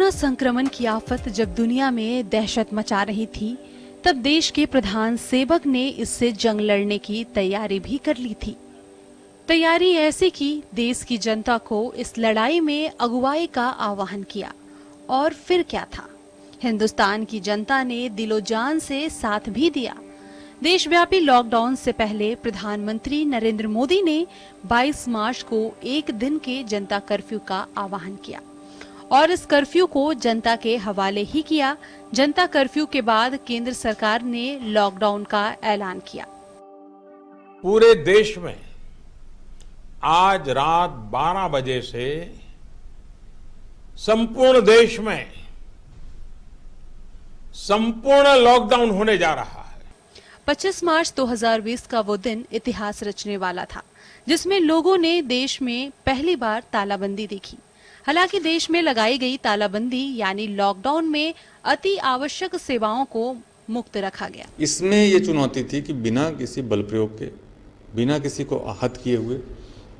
Corona संक्रमण की आफत जब दुनिया में दहशत मचा रही थी, तब देश के प्रधान सेवक ने इससे जंग लड़ने की तैयारी भी कर ली थी। तैयारी ऐसी कि देश की जनता को इस लड़ाई में अगुवाई का आह्वान किया। और फिर क्या था, हिंदुस्तान की जनता ने दिलो जान से साथ भी दिया। देशव्यापी लॉकडाउन से पहले प्रधानमंत्री नरेंद्र मोदी ने 22 मार्च को एक दिन के जनता कर्फ्यू का आह्वान किया और इस कर्फ्यू को जनता के हवाले ही किया। जनता कर्फ्यू के बाद केंद्र सरकार ने लॉकडाउन का ऐलान किया। पूरे देश में आज रात 12 बजे से संपूर्ण देश में संपूर्ण लॉकडाउन होने जा रहा है। 25 मार्च 2020 का वो दिन इतिहास रचने वाला था, जिसमें लोगों ने देश में पहली बार तालाबंदी देखी। हालांकि देश में लगाई गई तालाबंदी यानी लॉकडाउन में अति आवश्यक सेवाओं को मुक्त रखा गया। इसमें ये चुनौती थी कि बिना किसी बल प्रयोग के, बिना किसी को आहत किए हुए,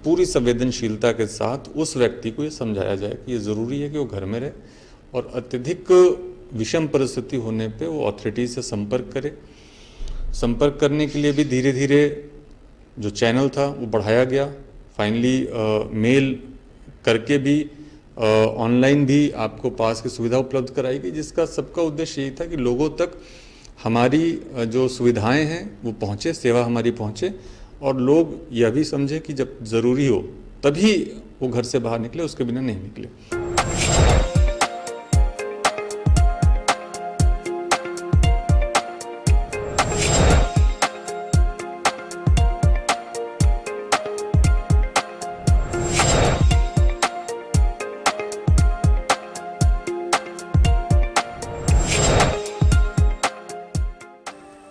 पूरी संवेदनशीलता के साथ उस व्यक्ति को ये समझाया जाए कि ये जरूरी है कि वो घर में रहे और अत्यधिक विषम परिस्थिति होने पे वो अथॉरिटी से संपर्क करे। संपर्क करने के लिए भी धीरे धीरे जो चैनल था वो बढ़ाया गया। फाइनली मेल करके भी ऑनलाइन भी आपको पास की सुविधा उपलब्ध कराई गई, जिसका सबका उद्देश्य यही था कि लोगों तक हमारी जो सुविधाएं हैं वो पहुंचे, सेवा हमारी पहुंचे और लोग यह भी समझे कि जब ज़रूरी हो तभी वो घर से बाहर निकले, उसके बिना नहीं निकले।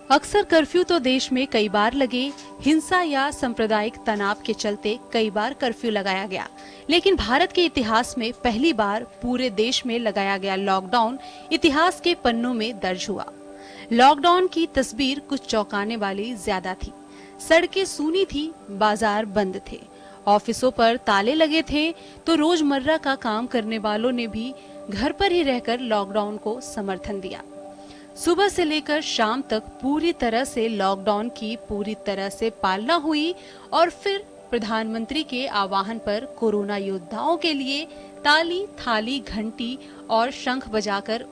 अक्सर कर्फ्यू तो देश में कई बार लगे। हिंसा या सांप्रदायिक तनाव के चलते कई बार कर्फ्यू लगाया गया, लेकिन भारत के इतिहास में पहली बार पूरे देश में लगाया गया लॉकडाउन इतिहास के पन्नों में दर्ज हुआ। लॉकडाउन की तस्वीर कुछ चौंकाने वाली ज्यादा थी। सड़कें सूनी थी, बाजार बंद थे, ऑफिसों पर ताले लगे थे, तो रोजमर्रा का काम करने वालों ने भी घर पर ही रहकर लॉकडाउन को समर्थन दिया। सुबह से लेकर शाम तक पूरी तरह से लॉकडाउन की पूरी तरह से पालना हुई और फिर प्रधानमंत्री के आह्वान पर कोरोना योद्धाओं के लिए ताली, थाली, घंटी और शंख बजाकर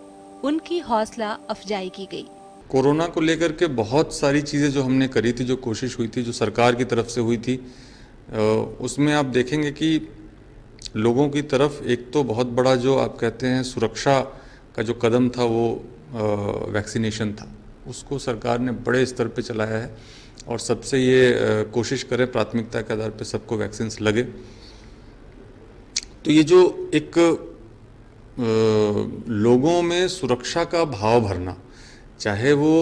उनकी हौसला अफजाई की गई। कोरोना को लेकर के बहुत सारी चीज़ें जो हमने करी थी, जो कोशिश हुई थी, जो सरकार की तरफ से हुई थी, उसमें आप देखेंगे कि लोगों की तरफ एक तो बहुत बड़ा जो आप कहते हैं सुरक्षा का जो कदम था वो वैक्सीनेशन था। उसको सरकार ने बड़े स्तर पे चलाया है और सबसे ये कोशिश करें प्राथमिकता के आधार पे सबको वैक्सीन लगे। तो ये जो एक लोगों में सुरक्षा का भाव भरना, चाहे वो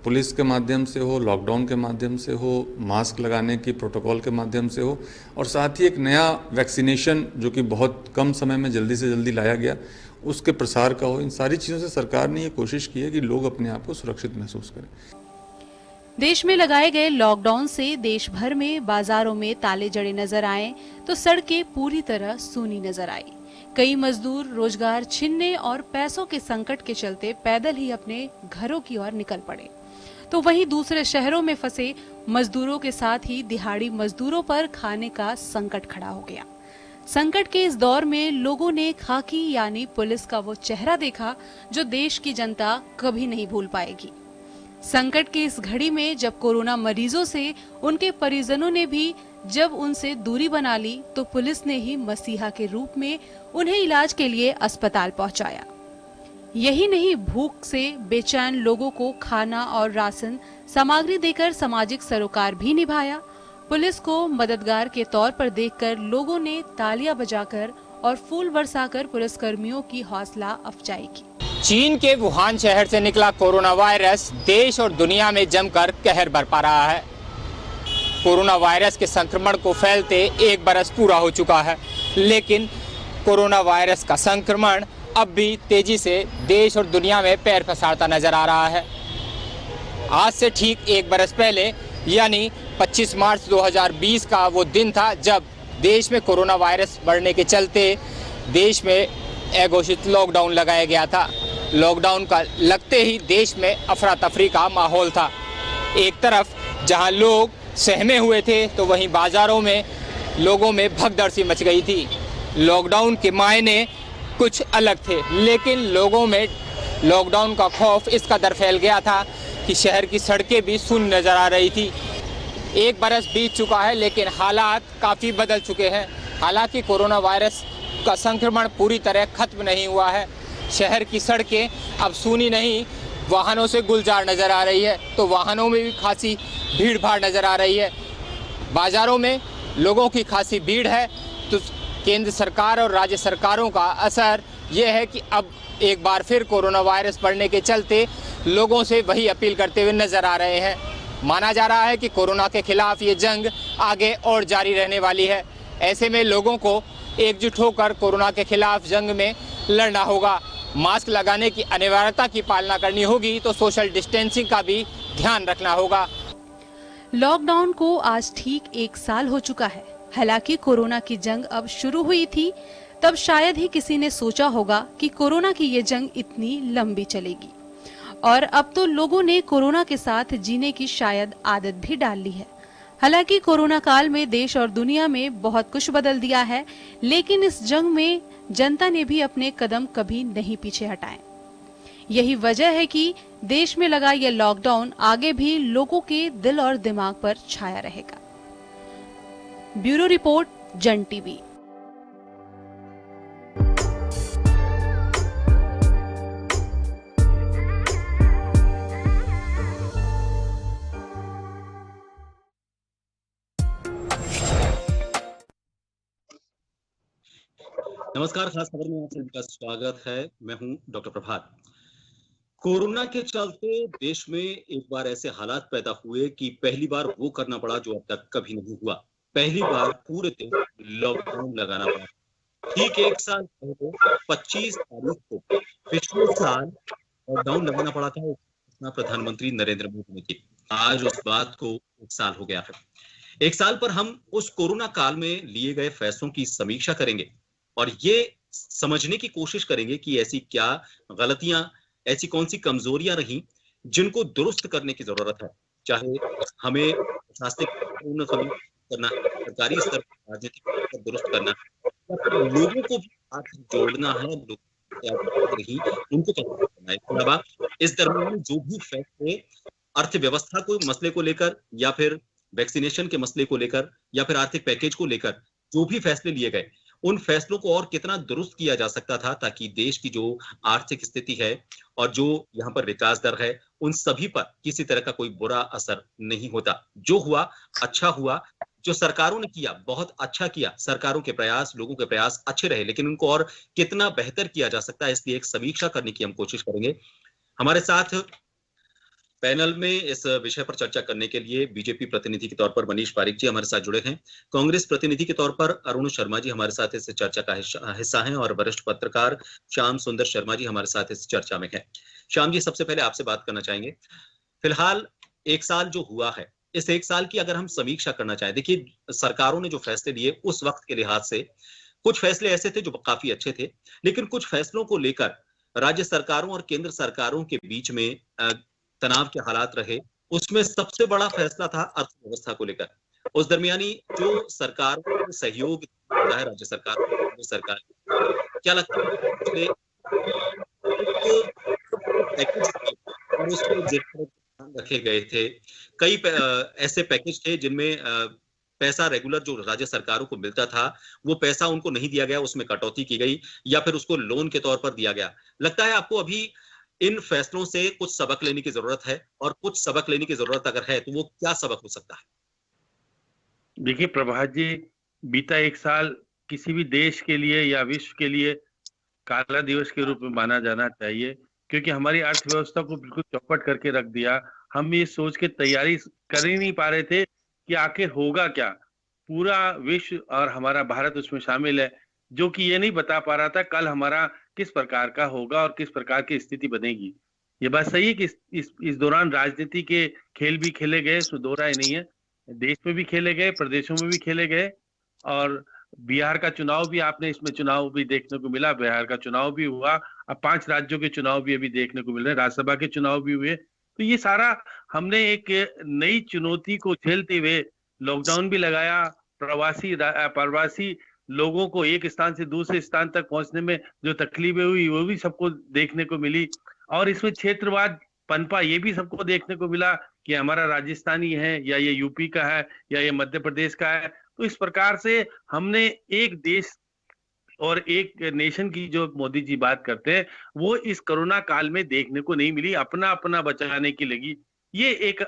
पुलिस के माध्यम से हो, लॉकडाउन के माध्यम से हो, मास्क लगाने की प्रोटोकॉल के माध्यम से हो, और साथ ही एक नया वैक्सीनेशन जो कि बहुत कम समय में जल्दी से जल्दी लाया गया, उसके प्रसार का हो, इन सारी चीज़ों से सरकार ने ये कोशिश की है कि लोग अपने आप को सुरक्षित महसूस करें। देश में लगाए गए लॉकडाउन से देश भर में बाजारों में ताले जड़े नजर आए तो सड़कें पूरी तरह सूनी नजर आई। कई मजदूर रोजगार छीनने और पैसों के संकट के चलते पैदल ही अपने घरों की ओर निकल पड़े, तो वहीं दूसरे शहरों में फंसे मजदूरों के साथ ही दिहाड़ी मजदूरों पर खाने का संकट खड़ा हो गया। संकट के इस दौर में लोगों ने खाकी यानी पुलिस का वो चेहरा देखा जो देश की जनता कभी नहीं भूल पाएगी। संकट की इस घड़ी में जब कोरोना मरीजों से उनके परिजनों ने भी जब उनसे दूरी बना ली, तो पुलिस ने ही मसीहा के रूप में उन्हें इलाज के लिए अस्पताल पहुंचाया। यही नहीं, भूख से बेचैन लोगों को खाना और राशन सामग्री देकर सामाजिक सरोकार भी निभाया। पुलिस को मददगार के तौर पर देखकर लोगों ने तालियां बजाकर और फूल बरसाकर पुलिसकर्मियों की हौसला अफजाई की। चीन के वुहान शहर से निकला कोरोना वायरस देश और दुनिया में जमकर कहर बरपा रहा है। कोरोना वायरस के संक्रमण को फैलते 1 बरस पूरा हो चुका है, लेकिन कोरोना वायरस का संक्रमण अब भी तेजी से देश और दुनिया में पैर पसारता नजर आ रहा है। आज से ठीक 1 बरस पहले यानी 25 मार्च 2020 का वो दिन था जब देश में कोरोना वायरस बढ़ने के चलते देश में अघोषित लॉकडाउन लगाया गया था। लॉकडाउन का लगते ही देश में अफरा तफरी का माहौल था। एक तरफ जहां लोग सहमे हुए थे तो वहीं बाजारों में लोगों में भगदड़ सी मच गई थी। लॉकडाउन के मायने कुछ अलग थे, लेकिन लोगों में लॉकडाउन का खौफ इस कदर फैल गया था कि शहर की सड़कें भी सुन्न नजर आ रही थी। एक बरस बीत चुका है लेकिन हालात काफ़ी बदल चुके हैं। हालांकि कोरोना वायरस का संक्रमण पूरी तरह खत्म नहीं हुआ है। शहर की सड़कें अब सूनी नहीं, वाहनों से गुलजार नज़र आ रही है, तो वाहनों में भी खासी भीड़ भाड़ नज़र आ रही है। बाज़ारों में लोगों की खासी भीड़ है। तो केंद्र सरकार और राज्य सरकारों का असर ये है कि अब एक बार फिर कोरोना वायरस बढ़ने के चलते लोगों से वही अपील करते हुए नज़र आ रहे हैं। माना जा रहा है कि कोरोना के खिलाफ ये जंग आगे और जारी रहने वाली है। ऐसे में लोगों को एकजुट होकर कोरोना के खिलाफ जंग में लड़ना होगा। मास्क लगाने की अनिवार्यता की पालना करनी होगी, तो सोशल डिस्टेंसिंग का भी ध्यान रखना होगा। लॉकडाउन को आज ठीक 1 साल हो चुका है। हालांकि कोरोना की जंग अब शुरू हुई थी, तब शायद ही किसी ने सोचा होगा कि कोरोना की ये जंग इतनी लंबी चलेगी। और अब तो लोगों ने कोरोना के साथ जीने की शायद आदत भी डाल ली है। हालांकि कोरोना काल में देश और दुनिया में बहुत कुछ बदल दिया है, लेकिन इस जंग में जनता ने भी अपने कदम कभी नहीं पीछे हटाए। यही वजह है कि देश में लगा यह लॉकडाउन आगे भी लोगों के दिल और दिमाग पर छाया रहेगा। ब्यूरो रिपोर्ट, जन टीवी। नमस्कार, खास खबर में आप सभी का स्वागत है। मैं हूं डॉक्टर प्रभात। कोरोना के चलते देश में एक बार ऐसे हालात पैदा हुए कि पहली बार वो करना पड़ा जो अब तक कभी नहीं हुआ। पहली बार पूरे देश लॉकडाउन लगाना पड़ा। ठीक 1 साल पहले 25 तारीख को पिछले साल लॉकडाउन लगाना पड़ा था। घोषणा प्रधानमंत्री नरेंद्र मोदी ने की। आज उस बात को 1 साल हो गया है। 1 साल पर हम उस कोरोना काल में लिए गए फैसलों की समीक्षा करेंगे और ये समझने की कोशिश करेंगे कि ऐसी क्या गलतियां, ऐसी कौन सी कमजोरियां रही जिनको दुरुस्त करने की जरूरत है। चाहे हमें प्रशासनिक करना, सरकारी स्तर पर राजनीतिक स्तर पर दुरुस्त करना, या फिर लोगों को भी साथ जोड़ना है, रही उनको करना है। इसके अलावा इस दरमियान जो भी फैसले अर्थव्यवस्था को मसले को लेकर, या फिर वैक्सीनेशन के मसले को लेकर, या फिर आर्थिक पैकेज को लेकर जो भी फैसले लिए गए, उन फैसलों को और कितना दुरुस्त किया जा सकता था ताकि देश की जो आर्थिक स्थिति है और जो यहाँ पर विकास दर है, उन सभी पर किसी तरह का कोई बुरा असर नहीं होता। जो हुआ अच्छा हुआ। जो सरकारों ने किया बहुत अच्छा किया। सरकारों के प्रयास, लोगों के प्रयास अच्छे रहे, लेकिन उनको और कितना बेहतर किया जा सकता है, इसलिए एक समीक्षा करने की हम कोशिश करेंगे। हमारे साथ पैनल में इस विषय पर चर्चा करने के लिए बीजेपी प्रतिनिधि के तौर पर मनीष पारिक जी हमारे साथ जुड़े हैं। कांग्रेस प्रतिनिधि के तौर पर अरुण शर्मा जी हमारे साथ इस चर्चा का हिस्सा हैं और वरिष्ठ पत्रकार श्याम सुंदर शर्मा जी हमारे साथ इस चर्चा में हैं। श्याम जी, सबसे पहले आपसे बात करना चाहेंगे। फिलहाल 1 साल जो हुआ है, इस 1 साल की अगर हम समीक्षा करना चाहें, देखिए सरकारों ने जो फैसले लिए उस वक्त के लिहाज से कुछ फैसले ऐसे थे जो काफी अच्छे थे, लेकिन कुछ फैसलों को लेकर राज्य सरकारों और केंद्र सरकारों के बीच में तनाव के हालात रहे। उसमें सबसे बड़ा फैसला था अर्थव्यवस्था को लेकर। उस दरमियानी जो सरकार को सहयोग है, राज्य सरकार, केंद्र सरकार, क्या लगता है पिछले और उसमें ध्यान रखे गए थे, कई ऐसे पैकेज थे जिनमें पैसा रेगुलर जो राज्य सरकारों को मिलता था वो पैसा उनको नहीं दिया गया, उसमें कटौती की गई या फिर उसको लोन के तौर पर दिया गया। लगता है आपको अभी इन फैसलों से कुछ सबक लेने की जरूरत है, और कुछ सबक लेने की जरूरत अगर है तो वो क्या सबक हो सकता है? देखिए प्रभात जी, बीता 1 साल किसी भी देश के लिए या विश्व के लिए काला दिवस के रूप में माना जाना चाहिए, क्योंकि हमारी अर्थव्यवस्था को बिल्कुल चौपट करके रख दिया। हम ये सोच के तैयारी कर ही नहीं पा रहे थे कि आखिर होगा क्या। पूरा विश्व और हमारा भारत उसमें शामिल है, जो कि ये नहीं बता पा रहा था कल हमारा किस प्रकार का होगा और किस प्रकार की स्थिति बनेगी। ये बात सही है कि इस दौरान राजनीति के खेल भी खेले गए, इसमें दो राय नहीं है। देश में भी खेले गए, प्रदेशों में भी खेले गए, और बिहार का चुनाव भी आपने इसमें चुनाव भी देखने को मिला, बिहार का चुनाव भी हुआ, अब 5 राज्यों के चुनाव भी अभी देखने को मिल रहे हैं, राज्यसभा के चुनाव भी हुए। तो ये सारा हमने एक नई चुनौती को झेलते हुए लॉकडाउन भी लगाया, प्रवासी लोगों को एक स्थान से दूसरे स्थान तक पहुंचने में जो तकलीफें हुई वो भी सबको देखने को मिली, और इसमें क्षेत्रवाद पनपा ये भी सबको देखने को मिला कि हमारा राजस्थानी है या ये यूपी का है या ये मध्य प्रदेश का है। तो इस प्रकार से हमने एक देश और एक नेशन की जो मोदी जी बात करते हैं वो इस कोरोना काल में देखने को नहीं मिली, अपना अपना बचाने की लगी। ये एक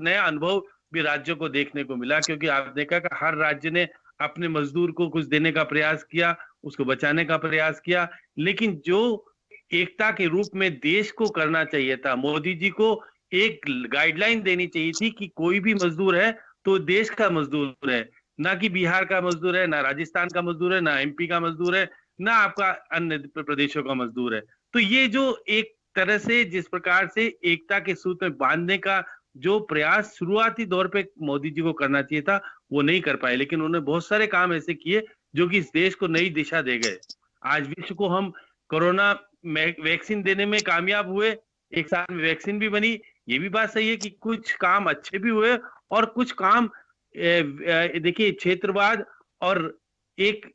नया अनुभव भी राज्यों को देखने को मिला, क्योंकि आप देखा कि हर राज्य ने अपने मजदूर को कुछ देने का प्रयास किया, उसको बचाने का प्रयास किया, लेकिन जो एकता के रूप में देश को करना चाहिए था, मोदी जी को एक गाइडलाइन देनी चाहिए थी कि कोई भी मजदूर है तो देश का मजदूर है, ना कि बिहार का मजदूर है, ना राजस्थान का मजदूर है, ना एमपी का मजदूर है, ना आपका अन्य प्रदेशों का मजदूर है। तो ये जो एक तरह से जिस प्रकार से एकता के सूत्र में बांधने का जो प्रयास शुरुआती दौर पे मोदी जी को करना चाहिए था वो नहीं कर पाए, लेकिन उन्होंने बहुत सारे काम ऐसे किए जो कि इस देश को नई दिशा दे गए। आज विश्व को हम कोरोना वैक्सीन देने में कामयाब हुए, 1 साल में वैक्सीन भी बनी। ये भी बात सही है कि कुछ काम अच्छे भी हुए और कुछ काम देखिए क्षेत्रवाद और एक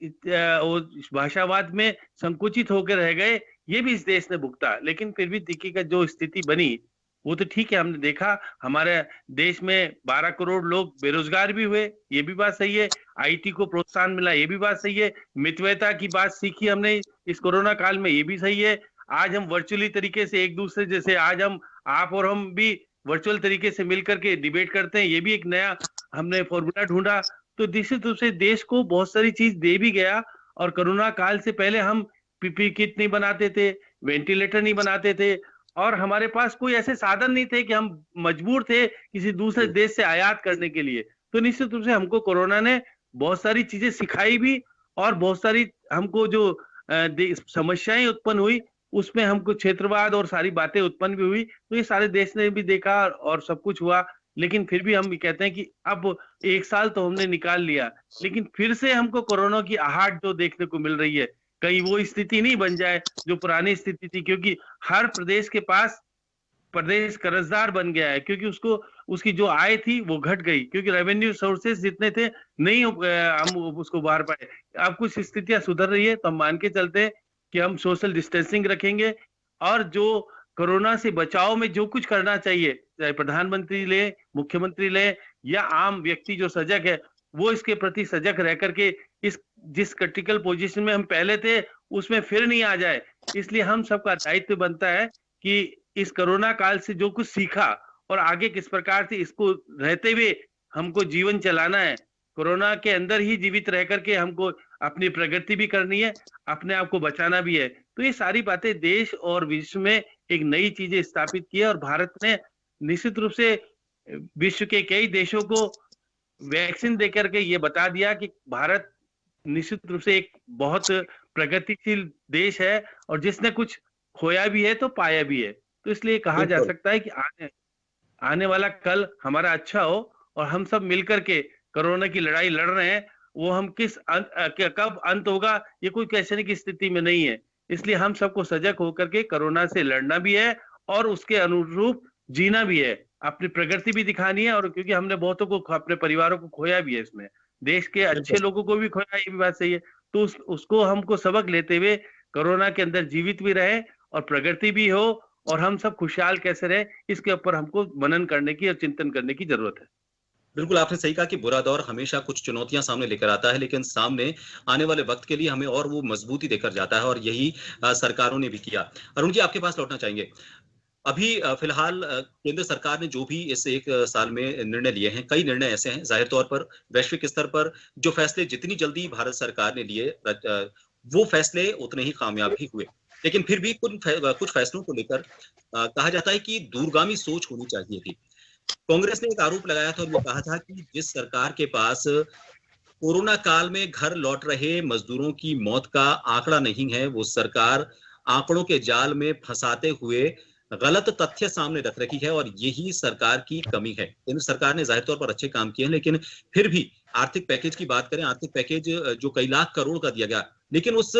भाषावाद में संकुचित होकर रह गए, ये भी इस देश ने भुगता। लेकिन फिर भी देखिएगा जो स्थिति बनी वो तो ठीक है, हमने देखा हमारे देश में 12 करोड़ लोग बेरोजगार भी हुए, ये भी बात सही है, आईटी को प्रोत्साहन मिला, ये भी बात सही है, मितव्ययता की बात सीखी हमने इस कोरोना काल में, ये भी सही है। आज हम वर्चुअली तरीके से एक दूसरे, जैसे आज हम आप और हम भी वर्चुअल तरीके से मिलकर के डिबेट करते हैं, ये भी एक नया हमने फॉर्मूला ढूंढा। तो निश्चित रूप से देश को बहुत सारी चीज दे भी गया, और कोरोना काल से पहले हम पीपी किट नहीं बनाते थे, वेंटिलेटर नहीं बनाते थे, और हमारे पास कोई ऐसे साधन नहीं थे कि हम मजबूर थे किसी दूसरे देश से आयात करने के लिए। तो निश्चित रूप से हमको कोरोना ने बहुत सारी चीजें सिखाई भी, और बहुत सारी हमको जो समस्याएं उत्पन्न हुई उसमें हमको क्षेत्रवाद और सारी बातें उत्पन्न भी हुई। तो ये सारे देश ने भी देखा और सब कुछ हुआ, लेकिन फिर भी हम कहते हैं कि अब 1 साल तो हमने निकाल लिया, लेकिन फिर से हमको कोरोना की आहट जो देखने को मिल रही है, कहीं वो स्थिति नहीं बन जाए जो पुरानी स्थिति थी, क्योंकि हर प्रदेश के पास प्रदेश कर्जदार बन गया है, क्योंकि उसको उसकी जो आय थी वो घट गई, क्योंकि रेवेन्यू सोर्सेस जितने थे नहीं हम उसको बाहर पाए। अब कुछ स्थितियां सुधर रही है तो हम मान के चलते हैं कि हम सोशल डिस्टेंसिंग रखेंगे, और जो कोरोना से बचाव में जो कुछ करना चाहिए, चाहे प्रधानमंत्री ले, मुख्यमंत्री ले, या आम व्यक्ति जो सजग है वो इसके प्रति सजग रह करके इस जिस क्रिटिकल पोजीशन में हम पहले थे उसमें फिर नहीं आ जाए। इसलिए हम सबका दायित्व बनता है कि इस कोरोना काल से जो कुछ सीखा और आगे किस प्रकार से इसको रहते हुए हमको जीवन चलाना है, कोरोना के अंदर ही जीवित रह करके हमको अपनी प्रगति भी करनी है, अपने आप को बचाना भी है। तो ये सारी बातें देश और विश्व में एक नई चीजें स्थापित की है, और भारत ने निश्चित रूप से विश्व के कई देशों को वैक्सीन देकर के ये बता दिया कि भारत निश्चित रूप से एक बहुत प्रगतिशील देश है, और जिसने कुछ खोया भी है तो पाया भी है। तो इसलिए कहा जा सकता है कि आने वाला कल हमारा अच्छा हो, और हम सब मिलकर के कोरोना की लड़ाई लड़ रहे हैं। वो हम कब अंत होगा ये कोई कहने की स्थिति में नहीं है। इसलिए हम सबको सजग होकर के कोरोना से लड़ना भी है और उसके अनुरूप जीना भी है, अपनी प्रगति भी दिखानी है। और क्योंकि हमने बहुतों को, अपने परिवारों को खोया भी है, इसमें देश के अच्छे लोगों को भी खोया, ये भी बात सही है। तो उसको हमको सबक लेते हुए कोरोना के अंदर जीवित भी रहे और प्रगति भी हो, और हम सब खुशहाल कैसे रहे, इसके ऊपर हमको मनन करने की और चिंतन करने की जरूरत है। बिल्कुल आपने सही कहा कि बुरा दौर हमेशा कुछ चुनौतियां सामने लेकर आता है, लेकिन सामने आने वाले वक्त के लिए हमें और वो मजबूती देकर जाता है, और यही सरकारों ने भी किया। अरुण जी, आपके पास लौटना चाहेंगे। अभी फिलहाल केंद्र सरकार ने जो भी इस 1 साल में निर्णय लिए हैं, कई निर्णय ऐसे हैं जाहिर तौर पर वैश्विक स्तर पर जो फैसले जितनी जल्दी भारत सरकार ने लिए वो फैसले उतने ही कामयाब ही हुए, लेकिन फिर भी कुछ फैसलों को लेकर कहा जाता है कि दूरगामी सोच होनी चाहिए थी। कांग्रेस ने एक आरोप लगाया था और वो कहा था कि जिस सरकार के पास कोरोना काल में घर लौट रहे मजदूरों की मौत का आंकड़ा नहीं है, वो सरकार आंकड़ों के जाल में फंसाते हुए गलत तथ्य सामने रख रखी है, और यही सरकार की कमी है। केंद्र सरकार ने जाहिर तौर पर अच्छे काम किए हैं, लेकिन फिर भी आर्थिक पैकेज की बात करें, आर्थिक पैकेज जो कई लाख करोड़ का दिया गया, लेकिन उस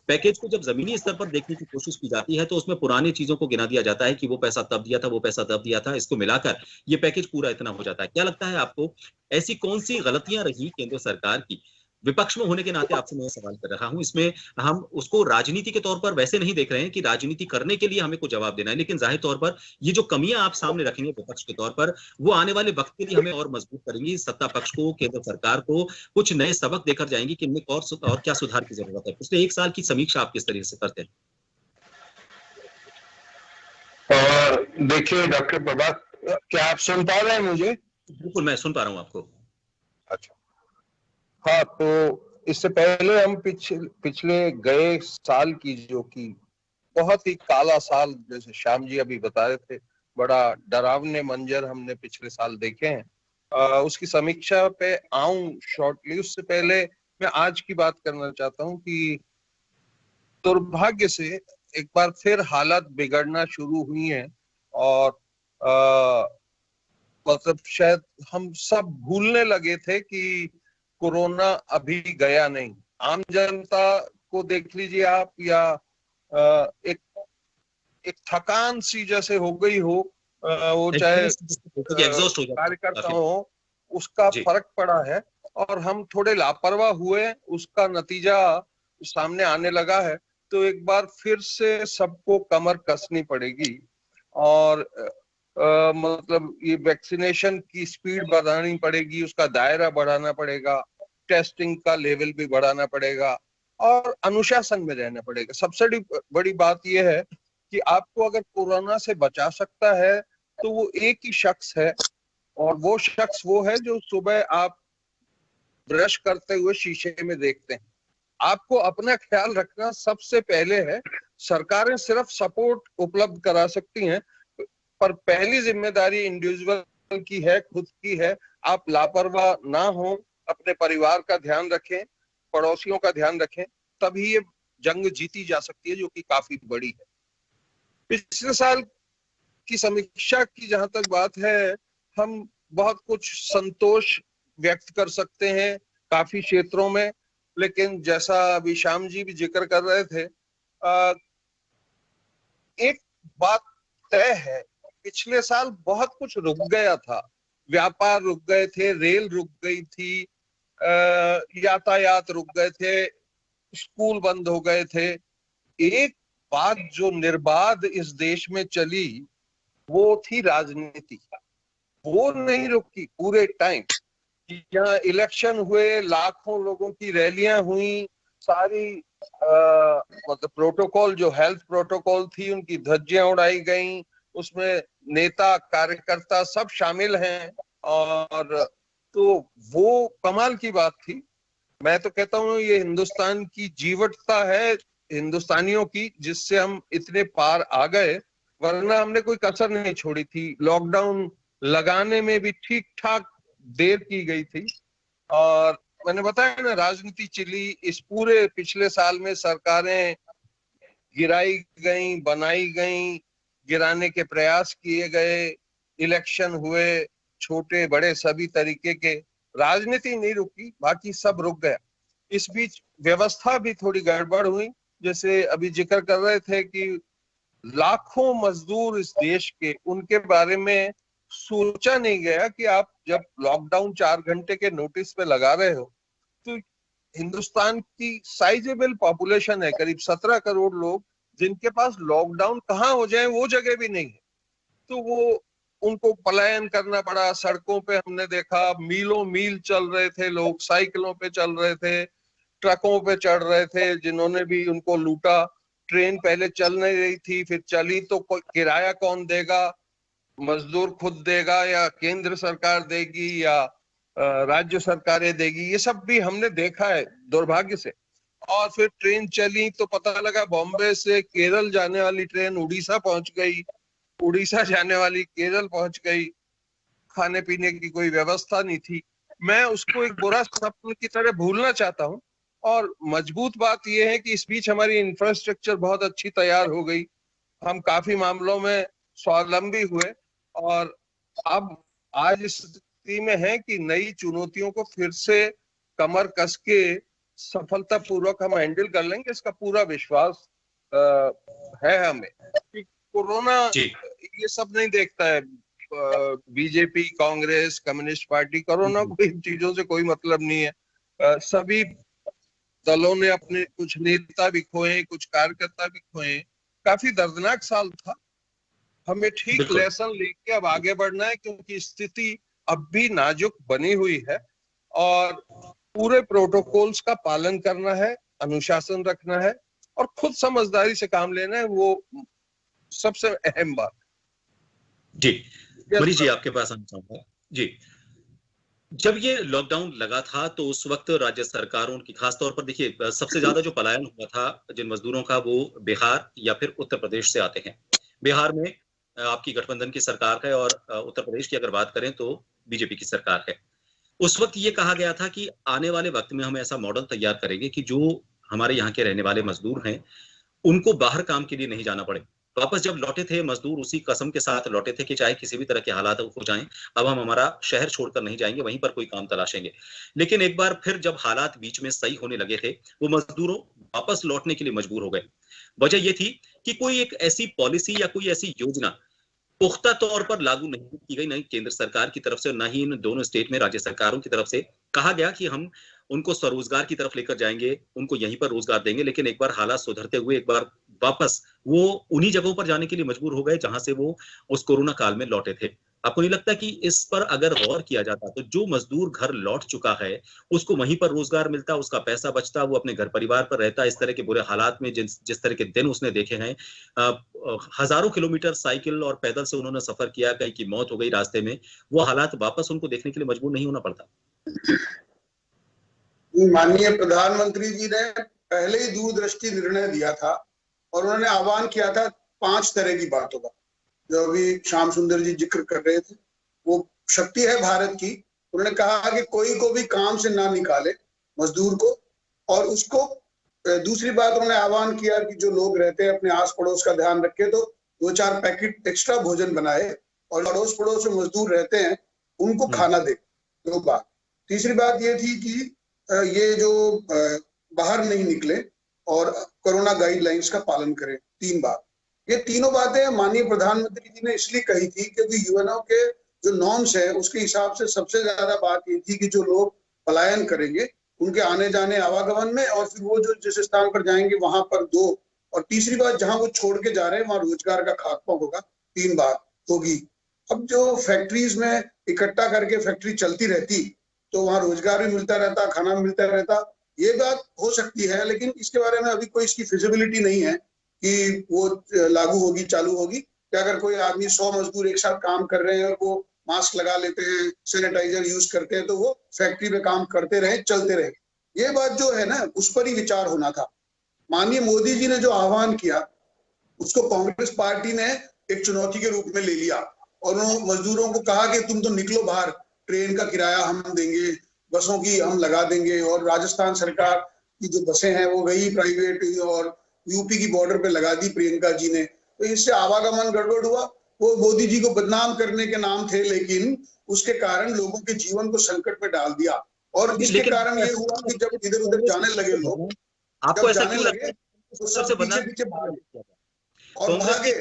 पैकेज को जब जमीनी स्तर पर देखने की कोशिश की जाती है तो उसमें पुरानी चीजों को गिना दिया जाता है कि वो पैसा तब दिया था, वो पैसा तब दिया था, इसको मिलाकर ये पैकेज पूरा इतना हो जाता है। क्या लगता है आपको, ऐसी कौन सी गलतियां रही केंद्र सरकार की? विपक्ष में होने के नाते आपसे मैं सवाल कर रहा हूं, इसमें हम उसको राजनीति के तौर पर वैसे नहीं देख रहे हैं कि राजनीति करने के लिए हमें कुछ जवाब देना है, लेकिन जाहिर तौर पर ये जो कमियां आप सामने रखेंगे विपक्ष के तौर पर, वो आने वाले वक्त के लिए हमें और मजबूत करेंगी, सत्ता पक्ष को, केंद्र सरकार को कुछ नए सबक देकर जाएंगी कि इनमें और क्या सुधार की जरूरत है। पिछले एक साल की समीक्षा आप किस तरीके से करते हैं? और देखिए डॉक्टर प्रभात, क्या आप सुन पा रहे हैं मुझे? बिल्कुल, मैं सुन पा रहा हूँ आपको। अच्छा, हाँ, तो इससे पहले हम पिछले गए साल की, जो कि बहुत ही काला साल, जैसे श्याम जी अभी बता रहे थे, बड़ा डरावने मंजर हमने पिछले साल देखे हैं, उसकी समीक्षा पे आऊं शॉर्टली। उससे पहले मैं आज की बात करना चाहता हूं कि दुर्भाग्य से एक बार फिर हालात बिगड़ना शुरू हुई हैं और मतलब शायद हम सब भूलने लगे थे कि कोरोना अभी गया नहीं। आम जनता को देख लीजिए आप, या एक थकान सी जैसे हो गई हो, वो चाहे कार्यकर्ता हो, उसका फर्क पड़ा है और हम थोड़े लापरवाह हुए, उसका नतीजा सामने आने लगा है। तो एक बार फिर से सबको कमर कसनी पड़ेगी और मतलब ये वैक्सीनेशन की स्पीड बढ़ानी पड़ेगी, उसका दायरा बढ़ाना पड़ेगा, टेस्टिंग का लेवल भी बढ़ाना पड़ेगा और अनुशासन में रहना पड़ेगा। सबसे बड़ी बात यह है कि आपको अगर कोरोना से बचा सकता है तो वो एक ही शख्स है, और वो शख्स वो है जो सुबह आप ब्रश करते हुए शीशे में देखते हैं। आपको अपना ख्याल रखना सबसे पहले है। सरकारें सिर्फ सपोर्ट उपलब्ध करा सकती हैं, पर पहली जिम्मेदारी इंडिविजुअल की है, खुद की है। आप लापरवाह ना हो, अपने परिवार का ध्यान रखें, पड़ोसियों का ध्यान रखें, तभी ये जंग जीती जा सकती है, जो कि काफी बड़ी है। पिछले साल की समीक्षा की जहां तक बात है, हम बहुत कुछ संतोष व्यक्त कर सकते हैं काफी क्षेत्रों में, लेकिन जैसा अभी श्याम जी भी जिक्र कर रहे थे, एक बात तय है, पिछले साल बहुत कुछ रुक गया था। व्यापार रुक गए थे, रेल रुक गई थी, यातायात रुक गए थे, स्कूल बंद हो गए थे। एक बात जो निर्बाध इस देश में चली वो थी राजनीति। वो नहीं रुकी पूरे टाइम। यहाँ इलेक्शन हुए, लाखों लोगों की रैलियां हुई, सारी मतलब प्रोटोकॉल, जो हेल्थ प्रोटोकॉल थी, उनकी धज्जियां उड़ाई गई, उसमें नेता कार्यकर्ता सब शामिल हैं, और तो वो कमाल की बात थी। मैं तो कहता हूँ ये हिंदुस्तान की जीवटता है, हिंदुस्तानियों की, जिससे हम इतने पार आ गए, वरना हमने कोई कसर नहीं छोड़ी थी। लॉकडाउन लगाने में भी ठीक ठाक देर की गई थी, और मैंने बताया ना, राजनीति चली इस पूरे पिछले साल में। सरकारें गिराई गई, बनाई गई, गिराने के प्रयास किए गए, इलेक्शन हुए, छोटे बड़े सभी तरीके के। राजनीति नहीं रुकी, बाकी सब रुक गया। इस बीच व्यवस्था भी थोड़ी गड़बड़ हुई, जैसे अभी जिक्र कर रहे थे कि लाखों मजदूर इस देश के, उनके बारे में सोचा नहीं गया कि आप जब लॉकडाउन 4 घंटे के नोटिस पे लगा रहे हो, तो हिंदुस्तान की साइजेबल पॉपुलेशन है, करीब 17 करोड़ लोग, जिनके पास लॉकडाउन कहाँ हो जाए वो जगह भी नहीं है। तो वो उनको पलायन करना पड़ा। सड़कों पे हमने देखा मीलों मील चल रहे थे लोग, साइकिलों पे चल रहे थे, ट्रकों पे चढ़ रहे थे, जिन्होंने भी उनको लूटा। ट्रेन पहले चल नहीं रही थी, फिर चली, तो किराया कौन देगा? मजदूर खुद देगा या केंद्र सरकार देगी या राज्य सरकारें देगी? ये सब भी हमने देखा है दुर्भाग्य से। और फिर ट्रेन चली तो पता लगा बॉम्बे से केरल जाने वाली ट्रेन उड़ीसा पहुंच गई, उड़ीसा जाने वाली केरल पहुंच गई। खाने पीने की कोई व्यवस्था नहीं थी। मैं उसको एक बुरा स्वप्न की तरह भूलना चाहता हूं। और मजबूत बात यह है कि इस बीच हमारी इंफ्रास्ट्रक्चर बहुत अच्छी तैयार हो गई, हम काफी मामलों में स्वावलंबी हुए, और अब आज इस स्थिति में है कि नई चुनौतियों को फिर से कमर कस के सफलतापूर्वक हम हैंडल कर लेंगे, इसका पूरा विश्वास है हमें। कि कोरोना ये सब नहीं देखता है, BJP, Congress, communist party, corona को इन चीजों से कोई मतलब नहीं है। सभी दलों ने अपने कुछ नेता भी खोए, कुछ कार्यकर्ता भी खोए। काफी दर्दनाक साल था। हमें ठीक लेसन लेके अब आगे बढ़ना है, क्योंकि स्थिति अब भी नाजुक बनी हुई है और पूरे प्रोटोकॉल्स का पालन करना है, अनुशासन रखना है और खुद समझदारी से काम लेना है। वो सबसे अहम बात है। जी मनीष जी, आपके पास आना चाहूंगा। जी, जब ये लॉकडाउन लगा था तो उस वक्त राज्य सरकारों की, खासतौर पर देखिए सबसे ज्यादा जो पलायन हुआ था जिन मजदूरों का, वो बिहार या फिर उत्तर प्रदेश से आते हैं। बिहार में आपकी गठबंधन की सरकार है और उत्तर प्रदेश की अगर बात करें तो बीजेपी की सरकार है। उस वक्त ये कहा गया था कि आने वाले वक्त में हम ऐसा मॉडल तैयार करेंगे कि जो हमारे यहाँ के रहने वाले मजदूर हैं उनको बाहर काम के लिए नहीं जाना पड़े। वापस जब लौटे थे मजदूर उसी कसम के साथ लौटे थे कि चाहे किसी भी तरह के हालात हो जाएं, अब हम हमारा शहर छोड़कर नहीं जाएंगे, वहीं पर कोई काम तलाशेंगे। लेकिन एक बार फिर जब हालात बीच में सही होने लगे थे, वो मजदूरों वापस लौटने के लिए मजबूर हो गए। वजह ये थी कि कोई एक ऐसी पॉलिसी या कोई ऐसी योजना पुख्ता तौर पर लागू नहीं की गई, नहीं केंद्र सरकार की तरफ से, ना ही इन दोनों स्टेट में राज्य सरकारों की तरफ से कहा गया कि हम उनको स्वरोजगार की तरफ लेकर जाएंगे, उनको यहीं पर रोजगार देंगे। लेकिन एक बार हालात सुधरते हुए एक बार वापस वो उन्हीं जगहों पर जाने के लिए मजबूर हो गए जहां से वो उस कोरोना काल में लौटे थे। आपको नहीं लगता कि इस पर अगर गौर किया जाता तो जो मजदूर घर लौट चुका है उसको वहीं पर रोजगार मिलता, उसका पैसा बचता, वो अपने घर परिवार पर रहता। इस तरह के बुरे हालात में जिस तरह के दिन उसने देखे हैं, हजारों किलोमीटर साइकिल और पैदल से उन्होंने सफर किया, कई की मौत हो गई रास्ते में, वो हालात वापस उनको देखने के लिए मजबूर नहीं होना पड़ता? माननीय प्रधानमंत्री जी ने पहले ही दूरदृष्टि निर्णय दिया था और उन्होंने आह्वान किया था 5 तरह की बातों का, जो अभी श्याम सुंदर जी जिक्र कर रहे थे। वो शक्ति है भारत की। उन्होंने कहा कि कोई को भी काम से ना निकाले मजदूर को, और उसको दूसरी बात उन्होंने आह्वान किया कि जो लोग रहते हैं अपने आस पड़ोस का ध्यान रखे, तो 2-4 पैकेट एक्स्ट्रा भोजन बनाए और अड़ोस पड़ोस में मजदूर रहते हैं उनको खाना दे। 2 बात। तीसरी बात ये थी कि ये जो बाहर नहीं निकले और कोरोना गाइडलाइंस का पालन करें। 3 बात। ये तीनों बातें माननीय प्रधानमंत्री जी ने इसलिए कही थी क्योंकि यूएनओ के जो नॉर्म्स है उसके हिसाब से सबसे ज्यादा बात ये थी कि जो लोग पलायन करेंगे उनके आने जाने आवागमन में, और फिर वो जो जिस स्थान पर जाएंगे वहां पर 2, और तीसरी बात जहां वो छोड़ के जा रहे हैं वहां रोजगार का खात्मा होगा। 3 बात होगी। अब जो फैक्ट्रीज में इकट्ठा करके फैक्ट्री चलती रहती तो वहां रोजगार भी मिलता रहता, खाना भी मिलता रहता। ये बात हो सकती है, लेकिन इसके बारे में अभी कोई इसकी फिजिबिलिटी नहीं है कि वो लागू होगी, चालू होगी। कि अगर कोई आदमी 100 मजदूर एक साथ काम कर रहे हैं और वो मास्क लगा लेते हैं, सैनिटाइजर यूज करते हैं, तो वो फैक्ट्री में काम करते रहे, चलते रहे। ये बात जो है ना, उस पर ही विचार होना था। माननीय मोदी जी ने जो आह्वान किया उसको कांग्रेस पार्टी ने एक चुनौती के रूप में ले लिया और उन्होंने मजदूरों को कहा कि तुम तो निकलो बाहर, ट्रेन का किराया हम देंगे, बसों की हम लगा देंगे। और राजस्थान सरकार की जो बसें हैं वो गई प्राइवेट और यूपी की बॉर्डर पे लगा दी प्रियंका जी ने। तो इससे आवागमन गड़बड़ हुआ। वो मोदी जी को बदनाम करने के नाम थे, लेकिन उसके कारण लोगों के जीवन को संकट में डाल दिया। और इसके कारण ये हुआ कि जब इधर उधर जाने लगे लोग, आपको ऐसा क्यों लगता है तो सब पीछे भागे और भागे।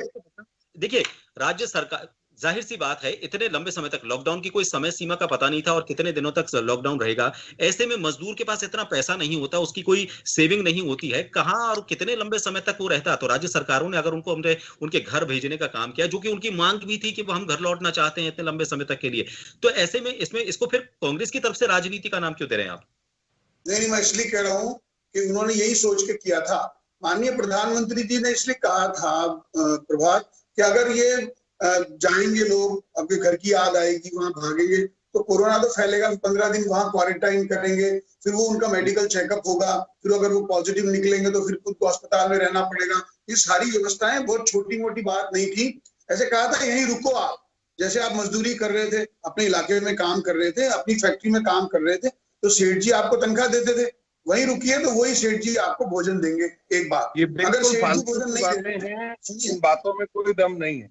देखिए, राज्य सरकार, जाहिर सी बात है, इतने लंबे समय तक लॉकडाउन की कोई समय सीमा का पता नहीं था और कितने दिनों तक लॉकडाउन रहेगा। ऐसे में मजदूर के पास इतना पैसा नहीं होता, उसकी कोई सेविंग नहीं होती है, कहां और कितने लंबे समय तक वो रहता। तो राज्य सरकारों ने अगर उनको उनके घर भेजने का काम किया, जो कि उनकी मांग भी थी कि वो हम घर लौटना चाहते हैं इतने लंबे समय तक के लिए, तो ऐसे में इसको फिर कांग्रेस की तरफ से राजनीति का नाम क्यों दे रहे हैं आप? नहीं, मैं इसलिए कह रहा हूँ कि उन्होंने यही सोच के किया था। माननीय प्रधानमंत्री जी ने इसलिए कहा था प्रभात कि अगर ये जाएंगे लोग, आपके घर की याद आएगी, वहां भागेंगे तो कोरोना तो फैलेगा। 15 दिन वहां क्वारंटाइन करेंगे, फिर वो उनका मेडिकल चेकअप होगा, फिर अगर वो पॉजिटिव निकलेंगे तो फिर खुद को अस्पताल में रहना पड़ेगा। ये सारी व्यवस्थाएं बहुत छोटी मोटी बात नहीं थी। ऐसे कहा था यहीं रुको आप, जैसे आप मजदूरी कर रहे थे, अपने इलाके में काम कर रहे थे, अपनी फैक्ट्री में काम कर रहे थे, तो सेठ जी आपको तनख्वाह देते थे, वहीं रुकिए तो वही सेठ जी आपको भोजन देंगे। एक बात, ये अगर सेठ जी बिल्कुल भोजन नहीं देते हैं, इन बातों में कोई दम नहीं है।